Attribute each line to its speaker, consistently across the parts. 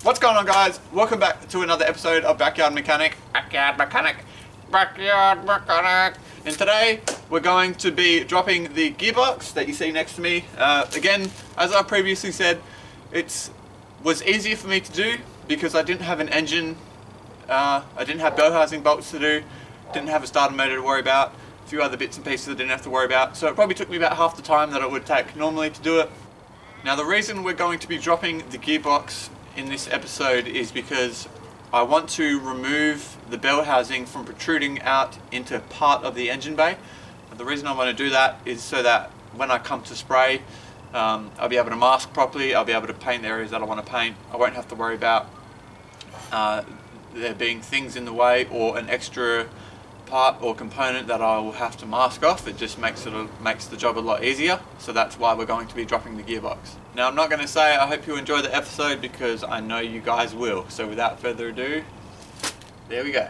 Speaker 1: What's going on, guys? Welcome back to another episode of Backyard Mechanic. And today we're going to be dropping the gearbox that you see next to me. Again, as I previously said, it was easier for me to do because I didn't have an engine, I didn't have bell housing bolts to do, didn't have a starter motor to worry about, a few other bits and pieces I didn't have to worry about. So it probably took me about half the time that it would take normally to do it. Now the reason we're going to be dropping the gearbox in this episode is because I want to remove the bell housing from protruding out into part of the engine bay. And the reason I want to do that is so that when I come to spray, I'll be able to mask properly, I'll be able to paint the areas that I want to paint. I won't have to worry about there being things in the way or an extra part or component that I will have to mask off. It just makes the job a lot easier. So that's why we're going to be dropping the gearbox. Now I'm not going to say I hope you enjoy the episode because I know you guys will. So without further ado, there we go.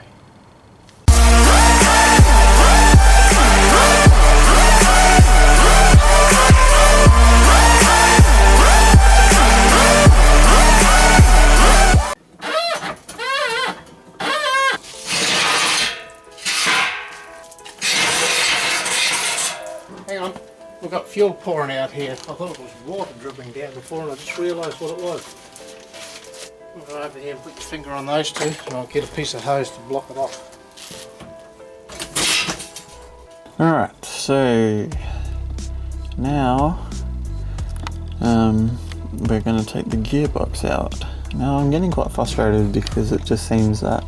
Speaker 2: Hang on, we've got fuel pouring out here. I thought it was water dripping down before and I just realised what it was. We'll go over here and put your finger on those two and I'll get a piece of hose to block it off.
Speaker 3: Alright, so now we're going to take the gearbox out. Now I'm getting quite frustrated because it just seems that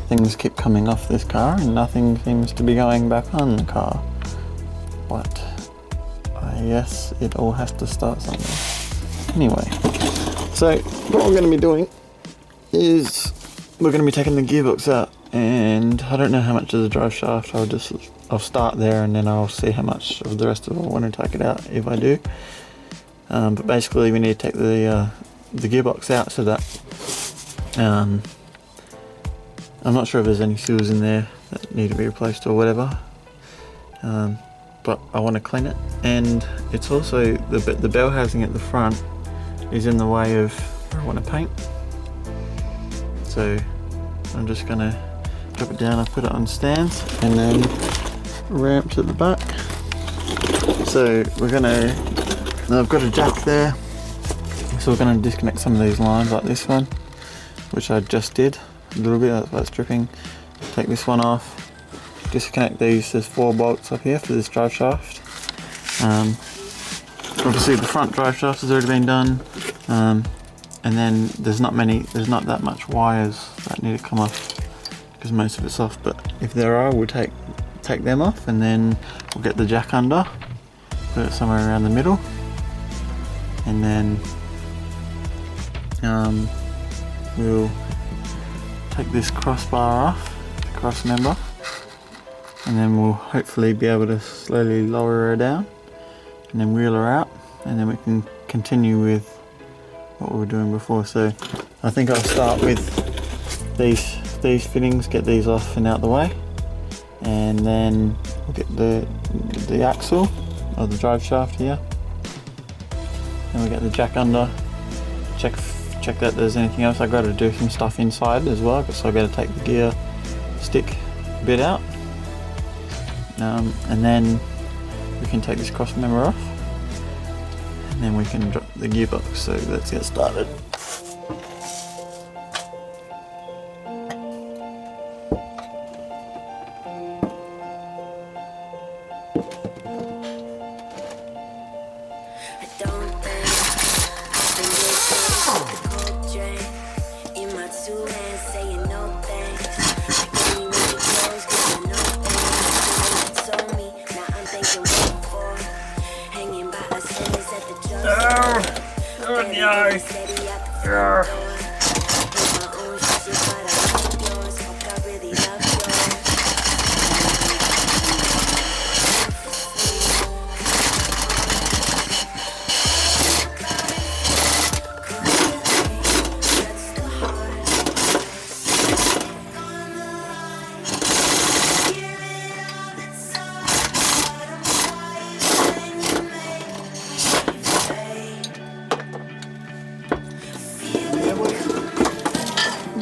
Speaker 3: things keep coming off this car and nothing seems to be going back on the car. But I guess it all has to start somewhere. Anyway, so what we're going to be doing is we're going to be taking the gearbox out, and I don't know how much of the drive shaft. I'll start there and then I'll see how much of the rest of it I want to take it out if I do. But basically we need to take the gearbox out so that I'm not sure if there's any seals in there that need to be replaced or whatever. But I want to clean it, and it's also the bell housing at the front is in the way of where I want to paint. So I'm just going to drop it down and put it on stands and then ramp to the back. So I've got a jack there, so we're going to disconnect some of these lines like this one, which I just did a little bit, that's why it's dripping. Take this one off. Disconnect these, there's 4 bolts up here for this drive shaft. Obviously the front drive shaft has already been done, and then there's not that much wires that need to come off because most of it's off, but if there are, we'll take them off and then we'll get the jack under, put it somewhere around the middle, and then we'll take this crossbar off, the cross member, and then we'll hopefully be able to slowly lower her down and then wheel her out, and then we can continue with what we were doing before. So I think I'll start with these fittings, get these off and out the way, and then we'll get the axle or the drive shaft here, and we get the jack under, check that there's anything else. I've got to do some stuff inside as well, so I've got to take the gear stick bit out. And then we can take this cross member off and then we can drop the gearbox. So let's get started.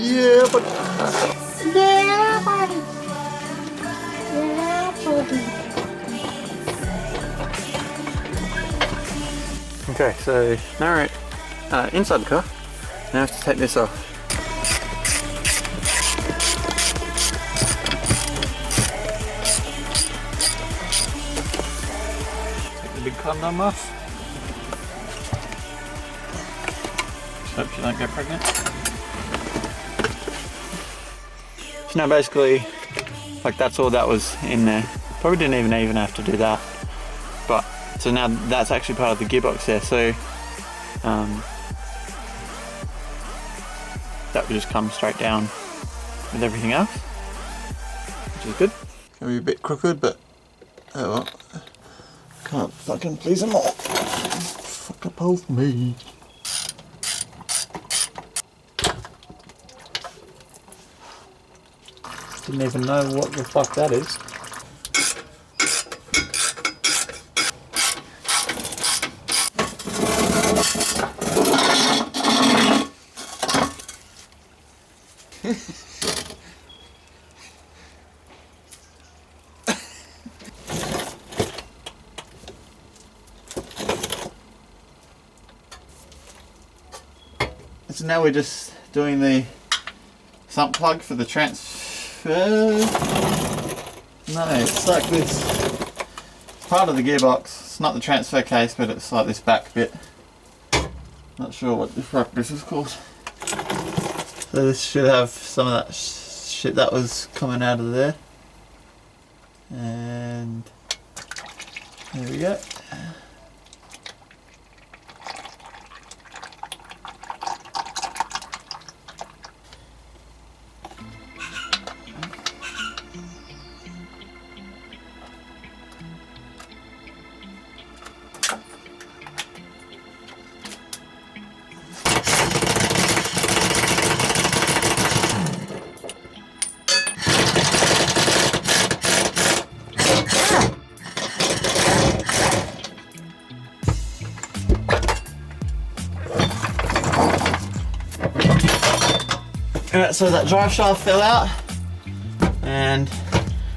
Speaker 3: Yeah, but
Speaker 2: Yeah, buddy. Yeah, buddy.
Speaker 3: okay, so now we're inside the car. Now I have to take this off. Take the big condom off. Just hope you don't get pregnant. So now basically, like that's all that was in there. Probably didn't even have to do that. But, so now that's actually part of the gearbox there. So, that would just come straight down with everything else, which is good. Gonna be a bit crooked, but oh well. Can't fucking please them all. Fuck up off me. Didn't even know what the fuck that is. So now we're just doing the sump plug for the transfer. No, it's like this. It's part of the gearbox. It's not the transfer case, but it's like this back bit. Not sure what the fuck this is called. So this should have some of that shit that was coming out of there. And there we go. Alright, so that drive shaft fell out, and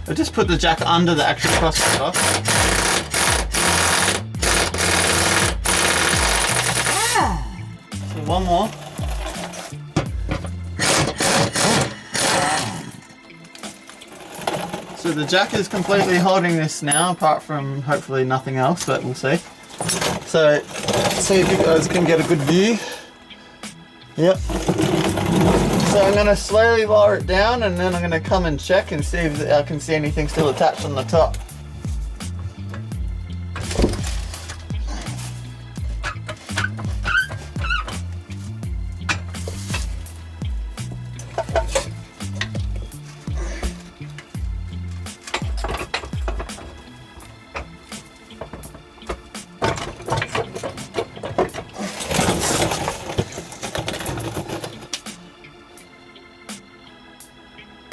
Speaker 3: I just put the jack under the actual crossbar. So one more. So the jack is completely holding this now, apart from hopefully nothing else, but we'll see. So, see if you guys can get a good view. Yep. So I'm going to slowly lower it down, and then I'm going to come and check and see if I can see anything still attached on the top.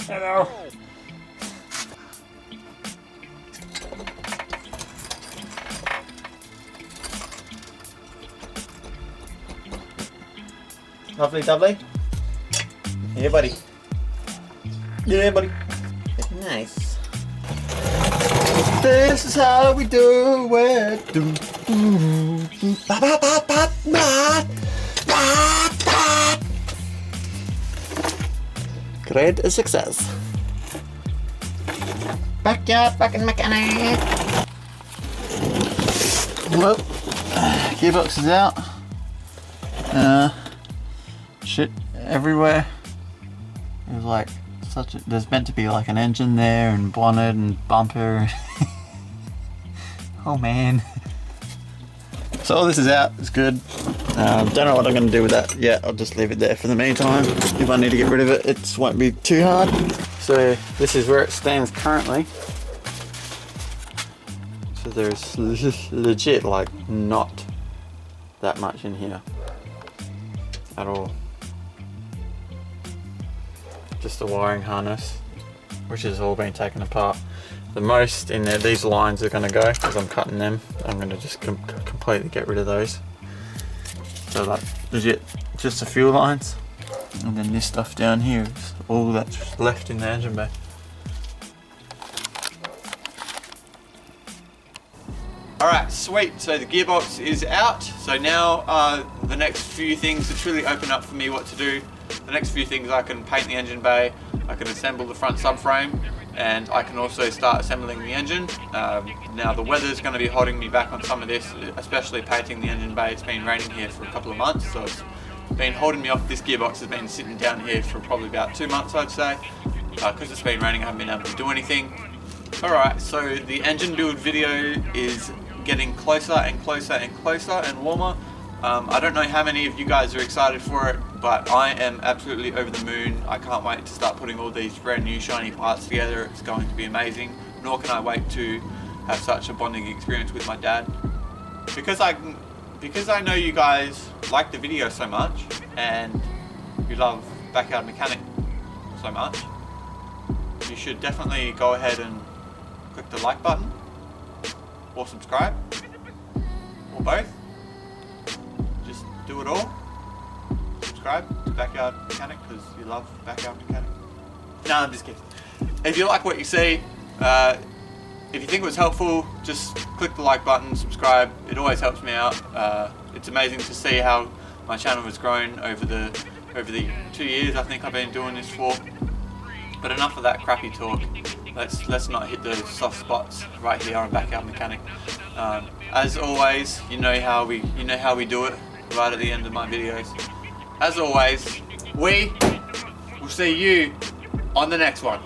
Speaker 3: Hello. Lovely, lovely. Yeah, buddy. Yeah, buddy. Nice. This is how we do it. Great success. Backyard fucking mechanic. Well, gearbox is out. Shit everywhere. There's like there's meant to be like an engine there and bonnet and bumper. Oh man. So all this is out, it's good. Don't know what I'm going to do with that yet. I'll just leave it there for the meantime. If I need to get rid of it, it won't be too hard. So this is where it stands currently. So there's legit like not that much in here at all. Just the wiring harness, which has all been taken apart. The most in there, these lines are going to go because I'm cutting them. I'm going to just completely get rid of those. So like legit just a few lines. And then this stuff down here is all that's left in the engine bay.
Speaker 1: Alright, sweet, so the gearbox is out. So now the next few things, it's really opened up for me what to do. The next few things, I can paint the engine bay, I can assemble the front subframe, and I can also start assembling the engine. Now the weather's going to be holding me back on some of this, especially painting the engine bay. It's been raining here for a couple of months, so it's been holding me off. This gearbox has been sitting down here for probably about 2 months, I'd say. Because it's been raining, I haven't been able to do anything. Alright, so the engine build video is getting closer and closer and closer and warmer. I don't know how many of you guys are excited for it, but I am absolutely over the moon. I can't wait to start putting all these brand new shiny parts together. It's going to be amazing. Nor can I wait to have such a bonding experience with my dad. Because I know you guys like the video so much and you love Backyard Mechanic so much, you should definitely go ahead and click the like button or subscribe or both. Just do it all. Subscribe to Backyard Mechanic because you love Backyard Mechanic. No, I'm just kidding. If you like what you see, if you think it was helpful, just click the like button, subscribe. It always helps me out. It's amazing to see how my channel has grown over the 2 years I think I've been doing this for. But enough of that crappy talk. Let's not hit those soft spots right here on Backyard Mechanic. As always, you know how we do it right at the end of my videos. As always, we will see you on the next one.